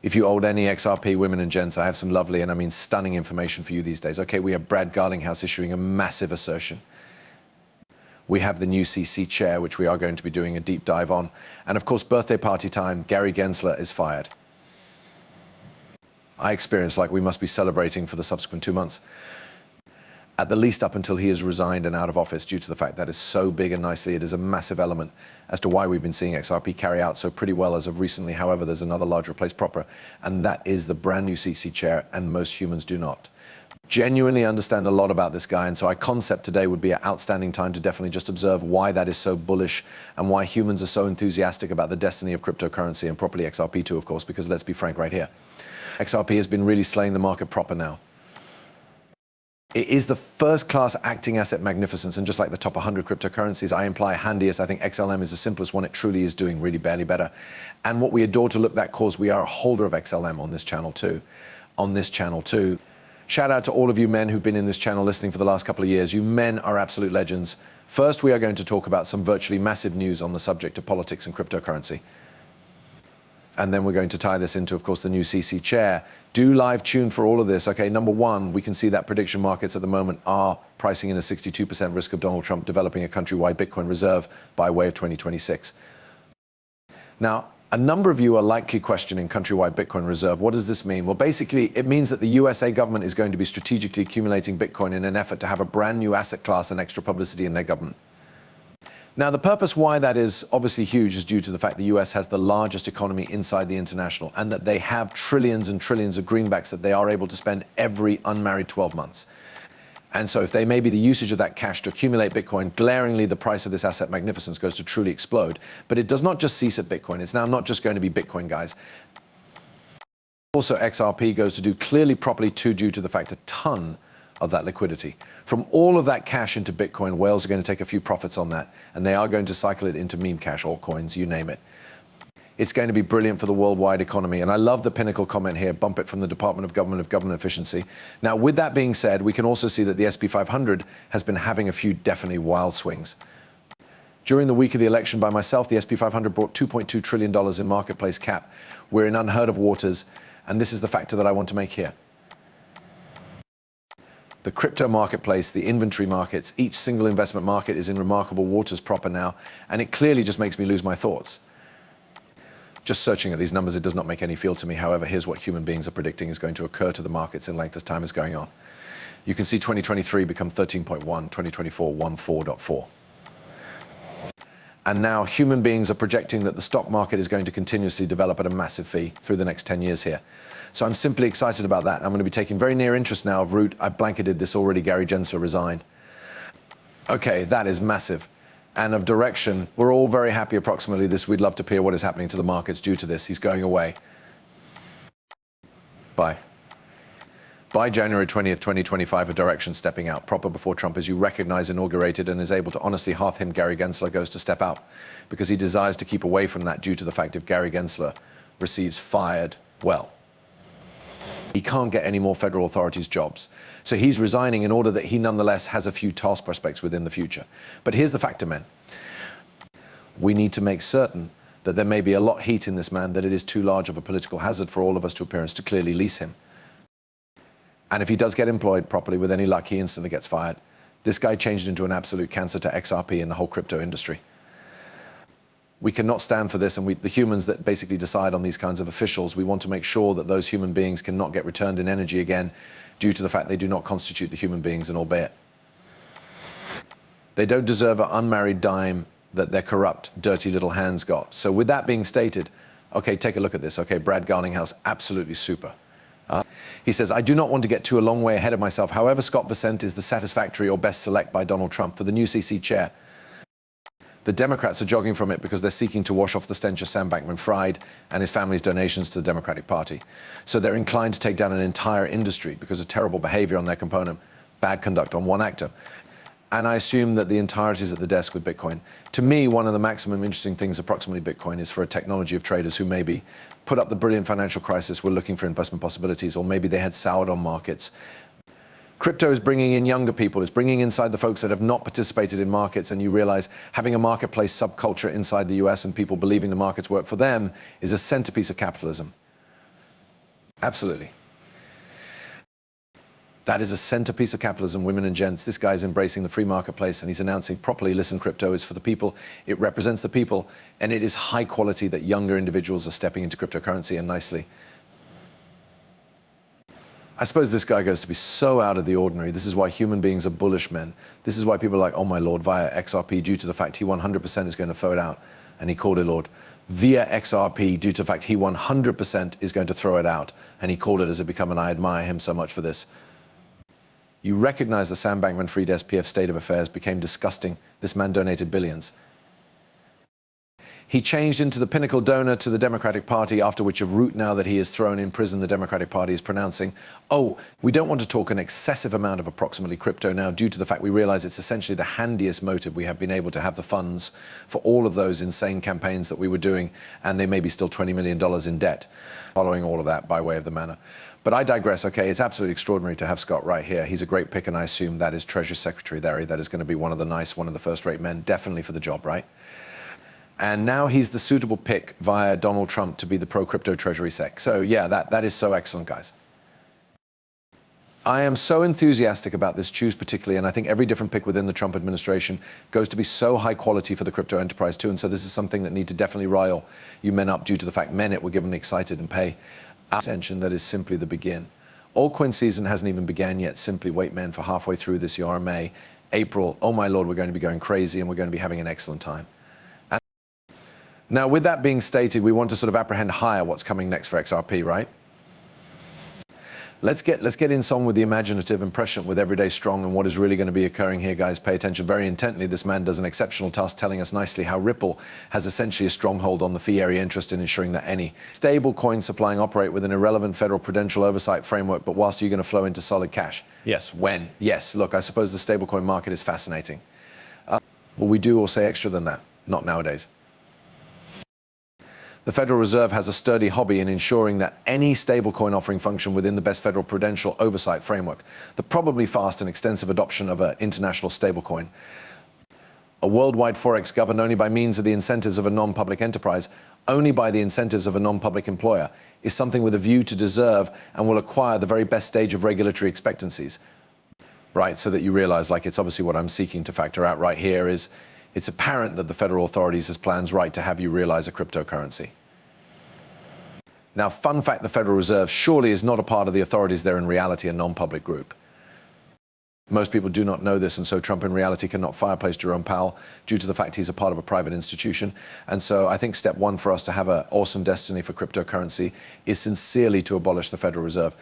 If you old any XRP women and gents, I have some lovely, and I mean stunning information for you these days. Okay, we have Brad Garlinghouse issuing a massive assertion. We have the new CC chair, which we are going to be doing a deep dive on. And of course, birthday party time, Gary Gensler is fired. I experience like we must be celebrating for the subsequent 2 months. At the least up until he is resigned and out of office, due to the fact that is so big and nicely, it is a massive element as to why we've been seeing XRP carry out so pretty well as of recently. However, there's another large replace proper, and that is the brand new CC chair, and most humans do not genuinely understand a lot about this guy. And so our concept today would be an outstanding time to definitely just observe why that is so bullish and why humans are so enthusiastic about the destiny of cryptocurrency, and properly XRP too, of course, because let's be frank right here, XRP has been really slaying the market proper now. It is the first-class acting asset magnificence, and just like the top 100 cryptocurrencies, I imply handiest. I think XLM is the simplest one. It truly is doing really barely better. And what we adore to look that cause, we are a holder of XLM on this channel too. Shout out to all of you men who've been in this channel listening for the last couple of years. You men are absolute legends. First, we are going to talk about some virtually massive news on the subject of politics and cryptocurrency. And then we're going to tie this into, of course, the new CC chair. Do live tune for all of this. Okay, number one, we can see that prediction markets at the moment are pricing in a 62% risk of Donald Trump developing a countrywide Bitcoin reserve by way of 2026. Now, a number of you are likely questioning countrywide Bitcoin reserve. What does this mean? Well, basically, it means that the USA government is going to be strategically accumulating Bitcoin in an effort to have a brand new asset class and extra publicity in their government. Now, the purpose why that is obviously huge is due to the fact the US has the largest economy inside the international, and that they have trillions and trillions of greenbacks that they are able to spend every unmarried 12 months. And so if they may be the usage of that cash to accumulate Bitcoin, glaringly the price of this asset magnificence goes to truly explode. But it does not just cease at Bitcoin. It's now not just going to be Bitcoin, guys. Also, XRP goes to do clearly properly too, due to the fact a ton of that liquidity. From all of that cash into Bitcoin, whales are going to take a few profits on that, and they are going to cycle it into meme cash, altcoins, you name it. It's going to be brilliant for the worldwide economy. And I love the pinnacle comment here, bump it from the Department of Government Efficiency. Now, with that being said, we can also see that the SP 500 has been having a few definitely wild swings. During the week of the election by myself, the SP 500 brought $2.2 trillion in marketplace cap. We're in unheard of waters, and this is the factor that I want to make here. The crypto marketplace, the inventory markets, each single investment market is in remarkable waters proper now, and it clearly just makes me lose my thoughts. Just searching at these numbers, it does not make any feel to me. However, here's what human beings are predicting is going to occur to the markets in length as time is going on. You can see 2023 become 13.1, 2024 14.4. And now human beings are projecting that the stock market is going to continuously develop at a massive fee through the next 10 years here. So I'm simply excited about that. I'm going to be taking very near interest now of root. I blanketed this already. Gary Gensler resigned. Okay, that is massive. And of direction, we're all very happy approximately this. We'd love to hear what is happening to the markets due to this. He's going away. Bye. By January 20th, 2025, a direction stepping out, proper before Trump, as you recognize, inaugurated and is able to honestly hearth him, Gary Gensler goes to step out because he desires to keep away from that due to the fact if Gary Gensler receives fired, well, he can't get any more federal authorities jobs. So he's resigning in order that he nonetheless has a few task prospects within the future. But here's the factor, men. We need to make certain that there may be a lot of heat in this man, that it is too large of a political hazard for all of us to appearance to clearly lease him. And if he does get employed properly, with any luck, he instantly gets fired. This guy changed into an absolute cancer to XRP and the whole crypto industry. We cannot stand for this, and the humans that basically decide on these kinds of officials, we want to make sure that those human beings cannot get returned in energy again due to the fact they do not constitute the human beings, and albeit they don't deserve an unmarried dime that their corrupt, dirty little hands got. So with that being stated, okay, take a look at this. Okay, Brad Garlinghouse, absolutely super. He says, I do not want to get too a long way ahead of myself. However, Scott Vicente is the satisfactory or best select by Donald Trump for the new CC chair. The Democrats are jogging from it because they're seeking to wash off the stench of Sam Bankman-Fried and his family's donations to the Democratic Party. So they're inclined to take down an entire industry because of terrible behavior on their component, bad conduct on one actor. And I assume that the entirety is at the desk with Bitcoin. To me, one of the maximum interesting things approximately Bitcoin is for a technology of traders who maybe put up the brilliant financial crisis, were looking for investment possibilities, or maybe they had soured on markets. Crypto is bringing in younger people. It's bringing inside the folks that have not participated in markets, and you realize having a marketplace subculture inside the US and people believing the markets work for them is a centerpiece of capitalism. Absolutely. That is a centerpiece of capitalism, women and gents. This guy's embracing the free marketplace and he's announcing properly, listen, crypto is for the people. It represents the people and it is high quality that younger individuals are stepping into cryptocurrency and nicely. I suppose this guy goes to be so out of the ordinary. This is why human beings are bullish men. This is why people are like, oh my lord, via XRP, due to the fact he 100% is going to throw it out. And he called it, Lord. Via XRP, due to the fact he 100% is going to throw it out. And he called it as it become, and I admire him so much for this. You recognize the Sam Bankman-Fried SPF state of affairs became disgusting. This man donated billions. He changed into the pinnacle donor to the Democratic Party, after which, a route now that he is thrown in prison, the Democratic Party is pronouncing, oh, we don't want to talk an excessive amount of approximately crypto now, due to the fact we realize it's essentially the handiest motive. We have been able to have the funds for all of those insane campaigns that we were doing, and they may be still $20 million in debt, following all of that by way of the manner. But I digress. Okay, it's absolutely extraordinary to have Scott right here. He's a great pick, and I assume that is Treasury Secretary there. That is going to be one of the first-rate men, definitely for the job, right? And now he's the suitable pick via Donald Trump to be the pro-crypto Treasury Sec. So yeah, that is so excellent, guys. I am so enthusiastic about this choose particularly, and I think every different pick within the Trump administration goes to be so high quality for the crypto enterprise too. And so this is something that need to definitely rile you men up, due to the fact men it were given excited and pay attention. That is simply the begin. Altcoin season hasn't even began yet. Simply wait, men, for halfway through this year, May, April. Oh my lord, we're going to be going crazy and we're going to be having an excellent time. And now, with that being stated, we want to sort of apprehend higher what's coming next for XRP, right? Let's get in song with the imaginative and prescient with Everyday Strong and what is really going to be occurring here, guys. Pay attention very intently. This man does an exceptional task telling us nicely how Ripple has essentially a stronghold on the fee area interest in ensuring that any stable coin supplying operate with an irrelevant federal prudential oversight framework, but whilst you're going to flow into solid cash. Yes. When? Yes. Look, I suppose the stablecoin market is fascinating. Well, we do all say extra than that. Not nowadays. The Federal Reserve has a sturdy hobby in ensuring that any stablecoin offering function within the best federal prudential oversight framework. The probably fast and extensive adoption of an international stablecoin. A worldwide forex governed only by means of the incentives of a non-public enterprise, only by the incentives of a non-public employer, is something with a view to deserve and will acquire the very best stage of regulatory expectancies. Right, so that you realize, like, it's obviously what I'm seeking to factor out right here is, it's apparent that the federal authorities has plans right to have you realize a cryptocurrency. Now, fun fact, the Federal Reserve surely is not a part of the authorities. They're in reality a non-public group. Most people do not know this, and so Trump in reality cannot fireplace Jerome Powell due to the fact he's a part of a private institution. And so I think step one for us to have an awesome destiny for cryptocurrency is sincerely to abolish the Federal Reserve.